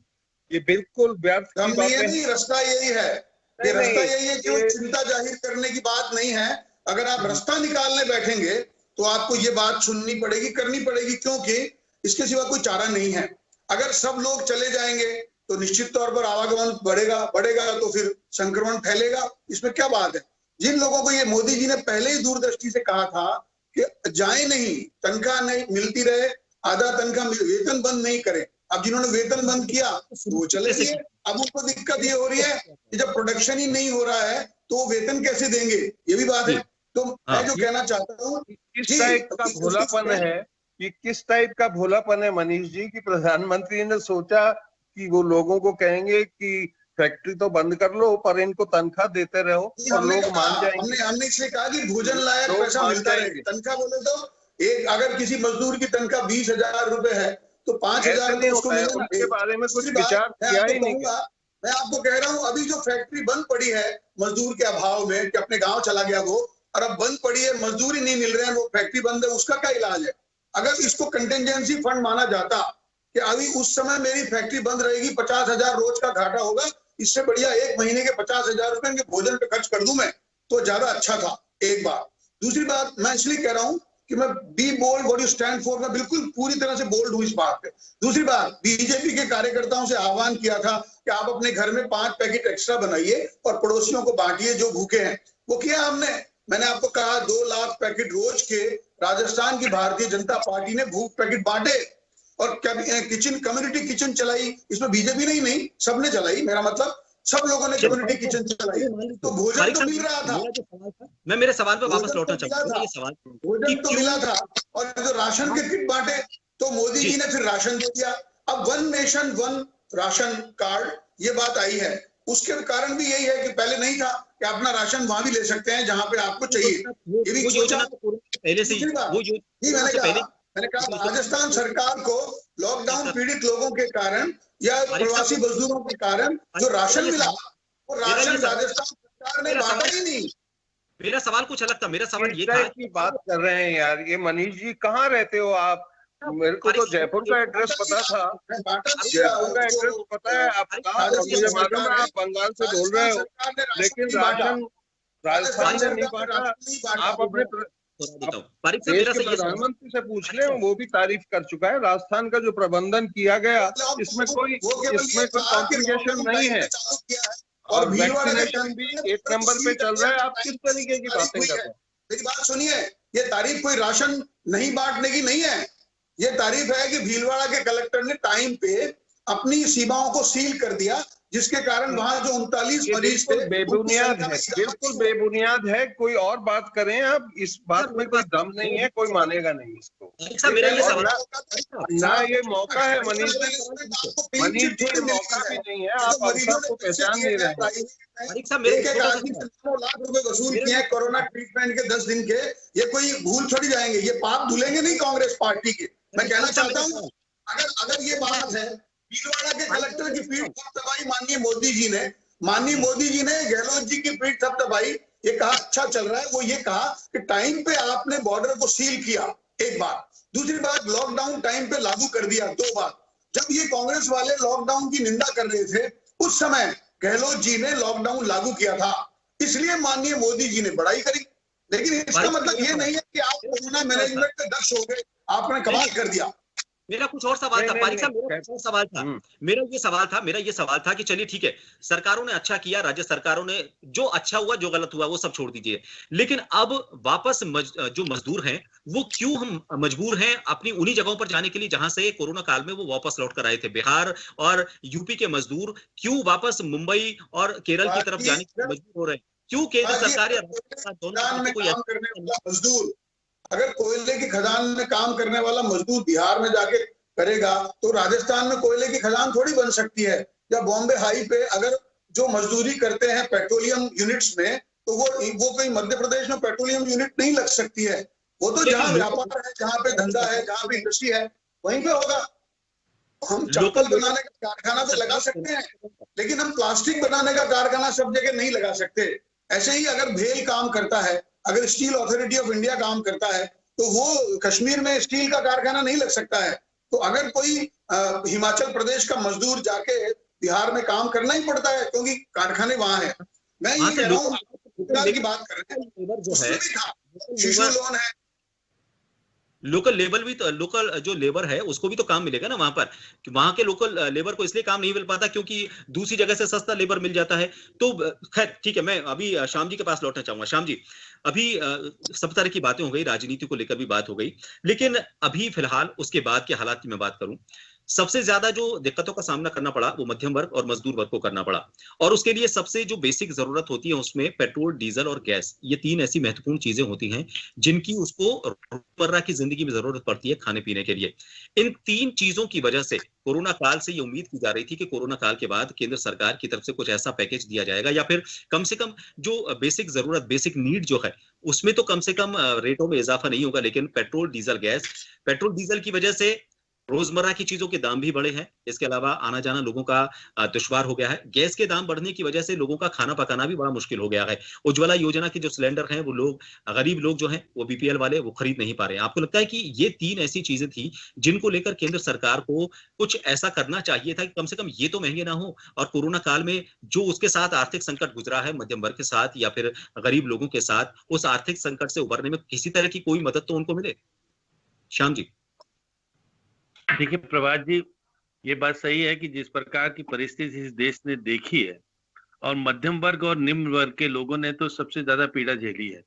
ये बिल्कुल व्यर्थ की बातें हैं। रास्ता यही है, ये रास्ता यही है कि वो चिंता जाहिर करने की बात नहीं है। अगर आप रास्ता निकालने बैठेंगे तो आपको ये बात सुननी पड़ेगी, करनी पड़ेगी, क्योंकि इसके सिवा कोई चारा नहीं है। अगर सब लोग चले जाएंगे तो निश्चित तौर पर आवागमन बढ़ेगा तो फिर संक्रमण फैलेगा। इसमें क्या बात है? जिन लोगों को ये मोदी जी ने पहले ही दूरदृष्टि से कहा था कि जाए नहीं, तनख्वाह नहीं मिलती रहे, आधा तनख्वाह वेतन बंद नहीं करें, अब जिन्होंने वेतन बंद किया तो वो चले गए। अब उनको दिक्कत ये हो रही है कि जब प्रोडक्शन ही नहीं हो रहा है तो वेतन कैसे देंगे, ये भी बात है। तो मैं जो कहना चाहता हूँ, किस टाइप का भोलापन है, कि किस टाइप का भोलापन है मनीष जी, कि प्रधानमंत्री ने सोचा कि वो लोगों को कहेंगे कि फैक्ट्री तो बंद कर लो पर इनको तनख्वाह देते रहो और लोग मान जाएंगे। हमने इसलिए कहा कि भोजन लायक पैसा मिलता है। तनख्वाह बोले तो एक, अगर किसी मजदूर की तनख्वाह 20,000 रुपए है तो 5,000 तो उसको मिलेगा। उसके बारे में कुछ विचार किया ही नहीं। मैं आपको कह रहा हूँ, अभी जो फैक्ट्री बंद पड़ी है मजदूर के अभाव में, कि अपने गांव चला गया वो, और अब बंद पड़ी है, मजदूर ही नहीं मिल रहे हैं, वो फैक्ट्री बंद है, उसका क्या इलाज है? अगर इसको कंटिजेंसी फंड माना जाता कि अभी उस समय मेरी फैक्ट्री बंद रहेगी, 50,000 रोज का घाटा होगा, इससे बढ़िया 1 महीने के 50,000 रुपए इनके भोजन पे खर्च कर दूं मैं, तो ज्यादा अच्छा था। एक बात। दूसरी बात, मैं इसलिए कह रहा हूं कि मैं be bold what you stand for, मैं बिल्कुल पूरी तरह से बोल्ड हूं इस बात पे। दूसरी बात, बीजेपी के कार्यकर्ताओं से आह्वान किया था कि आप अपने घर में 5 पैकेट एक्स्ट्रा बनाइए और पड़ोसियों को बांटिए जो भूखे हैं। वो किया हमने। मैंने आपको कहा 2 लाख पैकेट रोज के राजस्थान की भारतीय जनता पार्टी ने भूख पैकेट बांटे, और किचन, कम्युनिटी किचन चलाई। इसमें बीजेपी नहीं सबने चलाई, मेरा मतलब सब लोगों ने कम्युनिटी किचन चलाई, तो भोजन तो मिल रहा था। मैं मेरे सवाल पे वापस लौटना चाहता हूँ। ये सवाल भोजन तो मिला था, और जो राशन के किट बांटे तो मोदी जी ने फिर राशन दे दिया। अब 1 नेशन 1 राशन कार्ड, ये बात आई है। उसके कारण भी यही है कि पहले नहीं था कि अपना राशन वहां भी ले सकते हैं जहां पे आपको चाहिए। ये भी योजना पहले से ही, मैंने कहा राजस्थान सरकार को लॉकडाउन पीड़ित लोगों के कारण या प्रवासी मजदूरों के कारण जो राशन मिला, वो राशन राजस्थान सरकार ने बांटा ही नहीं। मेरा सवाल कुछ अलग था। मेरा सवाल ये था की बात कर रहे हैं यार, ये मनीष जी कहाँ रहते हो आप? मेरे को तो जयपुर का एड्रेस पता था, जयपुर का एड्रेस पता है आपका, मुझे मालूम है आप बंगाल से बोल रहे हो, लेकिन राशन राजस्थान ने नहीं बांटा। आप अपने प्रधानमंत्री से पूछ ले, वो भी तारीफ कर चुका है राजस्थान का जो प्रबंधन किया गया, इसमें कोई कॉम्प्लिकेशन नहीं है, और वैक्सीनेशन भी 1 नंबर पे चल रहा है। आप किस तरीके की बातें कर रहे हैं? मेरी बात सुनिए, ये तारीफ कोई राशन नहीं बांटने की नहीं है, ये तारीफ है कि भीलवाड़ा के कलेक्टर ने टाइम पे अपनी सीमाओं को सील कर दिया, जिसके कारण वहां जो 39 मरीज थे, बेबुनियाद है, बिल्कुल बेबुनियाद है। कोई और बात करें आप, इस बात में कोई दम नहीं है, कोई मानेगा नहीं इसको। मेरा ये सवाल ना ये मौका है मनीष जी मौका भी नहीं है, आप अवसर को पहचान नहीं रहे हैं। 1 लाख रुपए वसूल किए हैं कोरोना ट्रीटमेंट के 10 दिन के, ये कोई भूल थोड़ी जाएंगे, ये पाप धुलेंगे नहीं कांग्रेस पार्टी के। मैं कहना चाहता हूँ, अगर ये बात है, भीलवाड़ा के कलेक्टर की पीठ थपथपाई माननीय मोदी जी ने गहलोत जी की पीठ थपथपाई, ये कहा अच्छा चल रहा है। वो ये कहा कि टाइम पे आपने बॉर्डर को सील किया, एक बात। दूसरी बात, लॉकडाउन टाइम पे लागू कर दिया, 2 बात। जब ये कांग्रेस वाले लॉकडाउन की निंदा कर रहे थे, उस समय गहलोत जी ने लॉकडाउन लागू किया था, इसलिए माननीय मोदी जी ने बड़ाई करी। लेकिन इसका मतलब ये नहीं है कि आप कोरोना मैनेजमेंट पे दक्ष हो गए, आपने कमाल कर दिया। मेरा कुछ और सवाल था पारिक साहब, मेरा कुछ और सवाल था। मेरा ये सवाल था कि चलिए ठीक है, सरकारों ने अच्छा किया, राज्य सरकारों ने, जो अच्छा हुआ जो गलत हुआ वो सब छोड़ दीजिए, लेकिन अब वापस जो मजदूर हैं वो क्यों हम मजबूर हैं अपनी उन्हीं जगहों पर जाने के लिए जहां से कोरोना काल में वो वापस लौट कर आए थे। बिहार और यूपी के मजदूर क्यों वापस मुंबई और केरल की तरफ जाने के मजबूर हो रहे हैं? क्यों केंद्र सरकार या मजदूर, अगर कोयले की खदान में काम करने वाला मजदूर बिहार में जाके करेगा तो राजस्थान में कोयले की खदान थोड़ी बन सकती है। या बॉम्बे हाई पे अगर जो मजदूरी करते हैं पेट्रोलियम यूनिट्स में, तो वो कहीं मध्य प्रदेश में पेट्रोलियम यूनिट नहीं लग सकती है। वो तो जहाँ व्यापार है, जहाँ पे धंधा है, जहाँ पे इंडस्ट्री है, वहीं पे होगा। हम चप्पल बनाने का कारखाना तो लगा सकते हैं, लेकिन हम प्लास्टिक बनाने का कारखाना सब जगह नहीं लगा सकते। ऐसे ही अगर भेल काम करता है, अगर स्टील अथॉरिटी ऑफ इंडिया काम करता है, तो वो कश्मीर में स्टील का कारखाना नहीं लग सकता है। तो अगर कोई हिमाचल प्रदेश का मजदूर जाके बिहार में काम करना ही पड़ता है, क्योंकि कारखाने वहां है। मैं ये कह रहा हूँ भुगतान की बात कर रहे हैं, लेबर जो है, उसमें भी था, शिशु लोन है, लोकल लेबर भी तो, लोकल जो लेबर है उसको भी तो काम मिलेगा ना वहां पर, कि वहां के लोकल लेबर को इसलिए काम नहीं मिल पाता क्योंकि दूसरी जगह से सस्ता लेबर मिल जाता है। तो खैर ठीक है, मैं अभी श्याम जी के पास लौटना चाहूंगा। श्याम जी, अभी सब तरह की बातें हो गई, राजनीति को लेकर भी बात हो गई, लेकिन अभी फिलहाल उसके बाद के हालात की मैं बात करूं, सबसे ज्यादा जो दिक्कतों का सामना करना पड़ा वो मध्यम वर्ग और मजदूर वर्ग को करना पड़ा, और उसके लिए सबसे जो बेसिक जरूरत होती है उसमें पेट्रोल, डीजल और गैस, ये तीन ऐसी महत्वपूर्ण चीजें होती हैं जिनकी उसको रोजमर्रा की जिंदगी में जरूरत पड़ती है खाने पीने के लिए। इन तीन चीजों की वजह से कोरोना काल से ये उम्मीद की जा रही थी कि कोरोना काल के बाद केंद्र सरकार की तरफ से कुछ ऐसा पैकेज दिया जाएगा, या फिर कम से कम जो बेसिक जरूरत, बेसिक नीड जो है उसमें तो कम से कम रेटों में इजाफा नहीं होगा, लेकिन petrol, diesel, gas, petrol diesel की वजह से रोजमर्रा की चीजों के दाम भी बढ़े हैं, इसके अलावा आना जाना लोगों का दुश्वार हो गया है। गैस के दाम बढ़ने की वजह से लोगों का खाना पकाना भी बड़ा मुश्किल हो गया है। उज्ज्वला योजना के जो सिलेंडर हैं वो लोग, गरीब लोग जो हैं वो बीपीएल वाले, वो खरीद नहीं पा रहे हैं। आपको लगता है कि ये तीन ऐसी चीजें थी जिनको लेकर केंद्र सरकार को कुछ ऐसा करना चाहिए था कि कम से कम ये तो महंगे ना हो, और कोरोना काल में जो उसके साथ आर्थिक संकट गुजरा है मध्यम वर्ग के साथ या फिर गरीब लोगों के साथ, उस आर्थिक संकट से उबरने में किसी तरह की कोई मदद तो उनको मिले? श्याम जी। देखिए प्रभात जी, ये बात सही है कि जिस प्रकार की परिस्थिति इस देश ने देखी है, और मध्यम वर्ग और निम्न वर्ग के लोगों ने तो सबसे ज्यादा पीड़ा झेली है,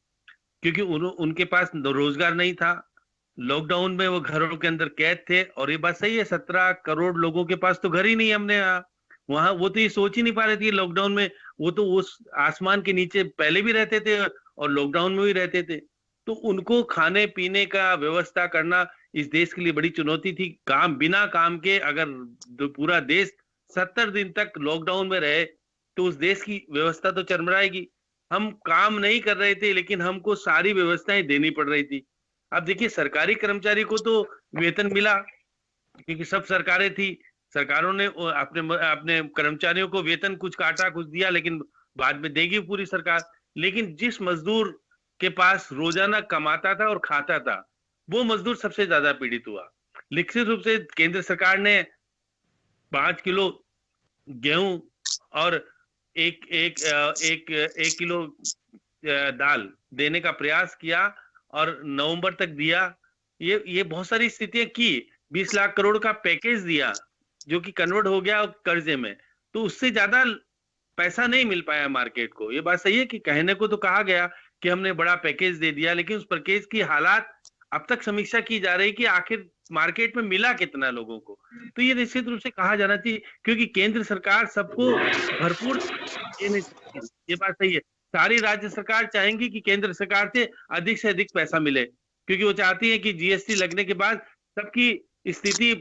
क्योंकि उनके पास रोजगार नहीं था, लॉकडाउन में वो घरों के अंदर कैद थे। और ये बात सही है, 17 करोड़ लोगों के पास तो घर ही नहीं, हमने वहां वो तो ये सोच ही नहीं पा रहे थे लॉकडाउन में, वो तो उस आसमान के नीचे पहले भी रहते थे और लॉकडाउन में भी रहते थे। तो उनको खाने पीने का व्यवस्था करना इस देश के लिए बड़ी चुनौती थी। काम, बिना काम के अगर पूरा देश 70 दिन तक लॉकडाउन में रहे तो उस देश की व्यवस्था तो चरमराएगी। हम काम नहीं कर रहे थे, लेकिन हमको सारी व्यवस्थाएं देनी पड़ रही थी। अब देखिए, सरकारी कर्मचारी को तो वेतन मिला क्योंकि सब सरकारें थी, सरकारों ने अपने कर्मचारियों को वेतन कुछ काटा, कुछ दिया, लेकिन बाद में देगी पूरी सरकार। लेकिन जिस मजदूर के पास रोजाना कमाता था और खाता था, वो मजदूर सबसे ज्यादा पीड़ित हुआ। निश्चित रूप से केंद्र सरकार ने 5 किलो गेहूं और एक किलो दाल देने का प्रयास किया और नवंबर तक दिया। ये बहुत सारी स्थितियां की। 20 लाख करोड़ का पैकेज दिया जो कि कन्वर्ट हो गया कर्जे में, तो उससे ज्यादा पैसा नहीं मिल पाया मार्केट को। ये बात सही है कि कहने को तो कहा गया कि हमने बड़ा पैकेज दे दिया, लेकिन उस पैकेज की हालात अब तक समीक्षा की जा रही कि आखिर मार्केट में मिला कितना लोगों को। तो ये निश्चित रूप से कहा जाना चाहिए, क्योंकि केंद्र सरकार सबको भरपूर ये बात सही है। सारी राज्य सरकार चाहेंगी कि केंद्र सरकार से अधिक पैसा मिले, क्योंकि वो चाहती है कि जीएसटी लगने के बाद सबकी स्थिति,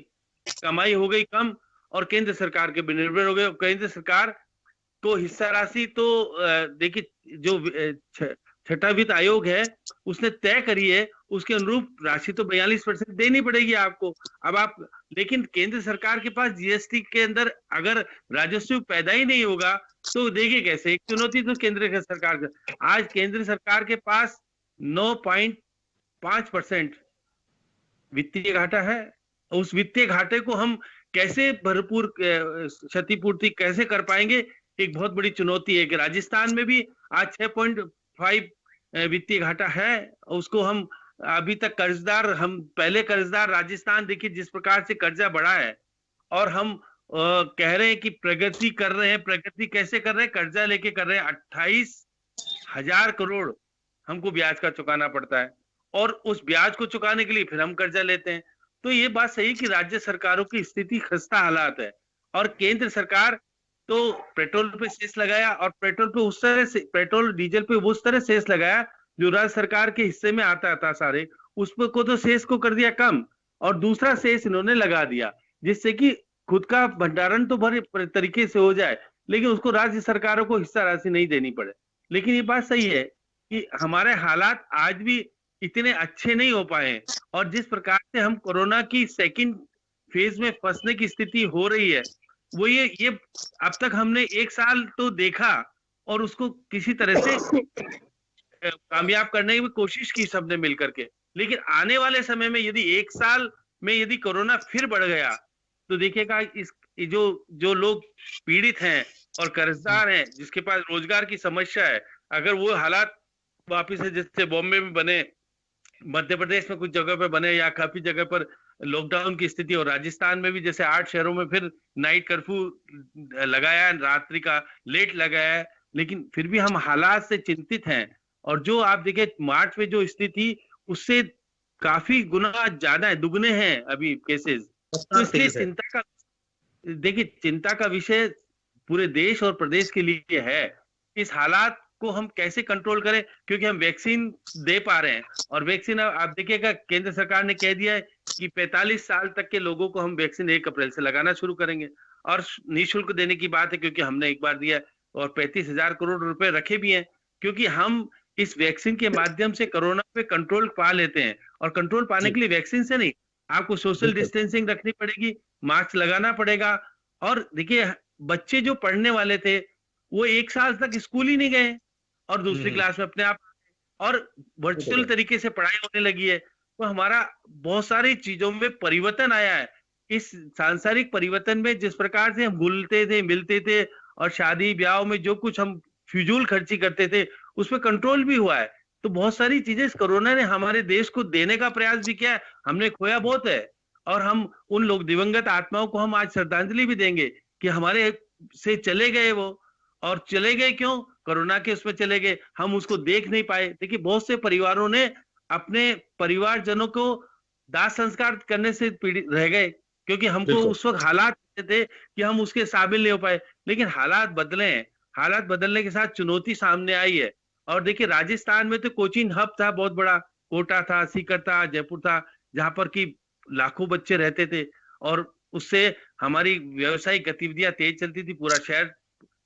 कमाई हो गई कम और केंद्र सरकार के निर्भर हो गए। केंद्र सरकार को हिस्सा राशि तो देखिए, जो छठा वित्त आयोग है उसने तय करी है, उसके अनुरूप राशि तो 42% देनी पड़ेगी आपको। अब आप, लेकिन केंद्र सरकार के पास जीएसटी के अंदर अगर राजस्व पैदा ही नहीं होगा तो देंगे कैसे? एक चुनौती तो केंद्र सरकार का। आज केंद्र सरकार के पास 9.5% वित्तीय घाटा है। उस वित्तीय घाटे को हम कैसे भरपूर क्षतिपूर्ति कैसे कर पाएंगे, एक बहुत बड़ी चुनौती है। कि राजस्थान में भी आज 6.5 वित्तीय घाटा है, उसको हम अभी तक कर्जदार, हम पहले कर्जदार राजस्थान, देखिए जिस प्रकार से कर्जा बढ़ा है, और हम कह रहे हैं कि प्रगति कर रहे हैं। प्रगति कैसे कर रहे हैं? कर्जा लेके कर रहे हैं। 28,000 करोड़ हमको ब्याज का चुकाना पड़ता है, और उस ब्याज को चुकाने के लिए फिर हम कर्जा लेते हैं। तो ये बात सही कि राज्य सरकारों की स्थिति खस्ता हालात है, और केंद्र सरकार तो पेट्रोल पे सेस लगाया, और पेट्रोल पे उस तरह से, पेट्रोल डीजल पे उस तरह सेस लगाया जो राज्य सरकार के हिस्से में आता था सारे, उस पर को तो सेस को कर दिया कम, और दूसरा सेस इन्होंने लगा दिया, जिससे कि खुद का भंडारण तो बड़े तरीके से हो जाए, लेकिन उसको राज्य सरकारों को हिस्सा राशि नहीं देनी पड़े। लेकिन ये बात सही है कि हमारे हालात आज भी इतने अच्छे नहीं हो पाए, और जिस प्रकार से हम कोरोना की सेकंड फेज में फंसने की स्थिति हो रही है, वो ये अब तक हमने 1 साल तो देखा और उसको किसी तरह से कामयाब करने की कोशिश की सबने मिलकर के। लेकिन आने वाले समय में यदि 1 साल में यदि कोरोना फिर बढ़ गया तो देखिएगा इस जो लोग पीड़ित हैं और कर्जदार हैं, जिसके पास रोजगार की समस्या है, अगर वो हालात वापिस से जैसे बॉम्बे में बने, मध्य प्रदेश में कुछ जगह पे बने या काफी जगह पर लॉकडाउन की स्थिति, और राजस्थान में भी जैसे 8 शहरों में फिर नाइट कर्फ्यू लगाया है, रात्रि का लेट लगाया है, लेकिन फिर भी हम हालात से चिंतित हैं। और जो आप देखें मार्च में जो स्थिति थी उससे काफी गुना ज्यादा है, दुगने हैं अभी केसेस। तो इसलिए चिंता का विषय पूरे देश और प्रदेश के लिए है। इस हालात को हम कैसे कंट्रोल करें, क्योंकि हम वैक्सीन दे पा रहे हैं, और वैक्सीन आप देखिएगा केंद्र सरकार ने कह दिया है कि 45 साल तक के लोगों को हम वैक्सीन 1 अप्रैल से लगाना शुरू करेंगे, और निःशुल्क देने की बात है, क्योंकि हमने एक बार दिया और 35,000 करोड़ रुपए रखे भी हैं, क्योंकि हम इस वैक्सीन के माध्यम से कोरोना पे कंट्रोल पा लेते हैं। और कंट्रोल पाने के लिए वैक्सीन से नहीं, आपको सोशल डिस्टेंसिंग रखनी पड़ेगी, मास्क लगाना पड़ेगा। और देखिए बच्चे जो पढ़ने वाले थे वो 1 साल तक स्कूल ही नहीं गए और दूसरी क्लास में अपने आप, और वर्चुअल तरीके से पढ़ाई होने लगी है। तो हमारा बहुत सारी चीजों में परिवर्तन आया है। इस सांसारिक परिवर्तन में जिस प्रकार से हम घुलते थे, मिलते थे, और शादी ब्याह में जो कुछ हम फिजूल खर्ची करते थे उस पर कंट्रोल भी हुआ है। तो बहुत सारी चीजें इस कोरोना ने हमारे देश को देने का प्रयास भी किया है। हमने खोया बहुत है, और हम उन लोग दिवंगत आत्माओं को हम आज श्रद्धांजलि भी देंगे कि हमारे से चले गए वो, और चले गए क्यों, कोरोना के उसमें चले गए, हम उसको देख नहीं पाए। देखिए बहुत से परिवारों ने अपने परिवारजनों को दाह संस्कार करने से पीड़ित रह गए, क्योंकि हमको उस वक्त हालात थे कि हम उसके शामिल नहीं हो पाए। लेकिन हालात बदले हैं, हालात बदलने के साथ चुनौती सामने आई है। और देखिए राजस्थान में तो कोचिंग हब था बहुत बड़ा, कोटा था, सीकर था, जयपुर था, जहां पर की लाखों बच्चे रहते थे, और उससे हमारी व्यावसायिक गतिविधियां तेज चलती थी, पूरा शहर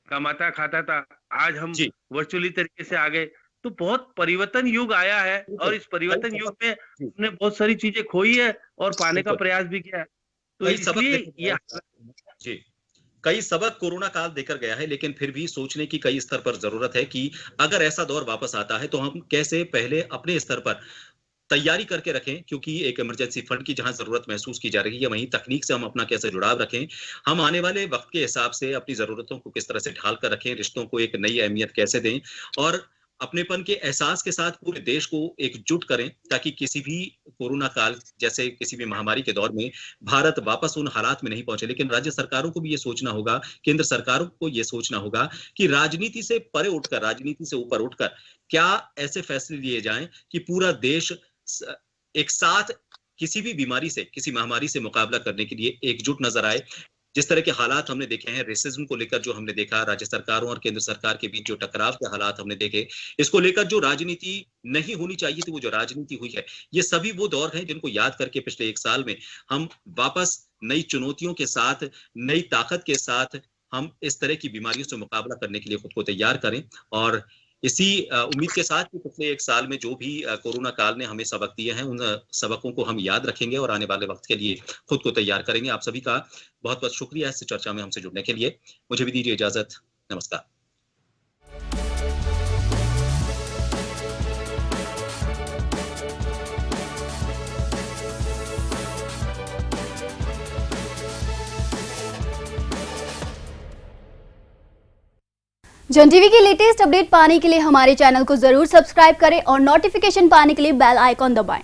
कमाता खाता था। आज हम वर्चुअली तरीके से आ गए। तो बहुत परिवर्तन युग आया है, और इस परिवर्तन युग में हमने बहुत सारी चीजें खोई है और पाने का प्रयास भी किया है। तो इसलिए ये कई सबक कोरोना काल देकर गया है, लेकिन फिर भी सोचने की कई स्तर पर जरूरत है कि अगर ऐसा दौर वापस आता है तो हम कैसे पहले अपने स्तर पर तैयारी करके रखें, क्योंकि एक इमरजेंसी फंड की जहां जरूरत महसूस की जा रही है, वहीं तकनीक से हम अपना कैसे जुड़ाव रखें, हम आने वाले वक्त के हिसाब से अपनी जरूरतों को किस तरह से ढाल कर रखें, रिश्तों को एक नई अहमियत कैसे दें, और अपनेपन के एहसास के साथ पूरे देश को एकजुट करें, ताकि किसी भी कोरोना काल जैसे किसी भी महामारी के दौर में भारत वापस उन हालात में नहीं पहुंचे। लेकिन राज्य सरकारों को भी ये सोचना होगा, केंद्र सरकारों को ये सोचना होगा कि राजनीति से परे उठकर, राजनीति से ऊपर उठकर क्या ऐसे फैसले लिए जाएं कि पूरा देश एक साथ किसी भी बीमारी से, किसी महामारी से मुकाबला करने के लिए एकजुट नजर आए। जिस तरह के हालात हमने देखे हैं, रेसिज्म को लेकर जो हमने देखा, राज्य सरकारों और केंद्र सरकार के बीच जो टकराव के हालात हमने देखे, इसको लेकर जो राजनीति नहीं होनी चाहिए थी वो जो राजनीति हुई है, ये सभी वो दौर हैं जिनको याद करके पिछले 1 साल में हम वापस नई चुनौतियों के साथ, नई ताकत के साथ हम इस तरह की बीमारियों से मुकाबला करने के लिए खुद को तैयार करें। और इसी उम्मीद के साथ कि पिछले 1 साल में जो भी कोरोना काल ने हमें सबक दिए हैं, उन सबकों को हम याद रखेंगे और आने वाले वक्त के लिए खुद को तैयार करेंगे। आप सभी का बहुत बहुत शुक्रिया इस चर्चा में हमसे जुड़ने के लिए। मुझे भी दीजिए इजाजत। नमस्कार। जन टीवी की लेटेस्ट अपडेट पाने के लिए हमारे चैनल को जरूर सब्सक्राइब करें और नोटिफिकेशन पाने के लिए बेल आइकॉन दबाएं।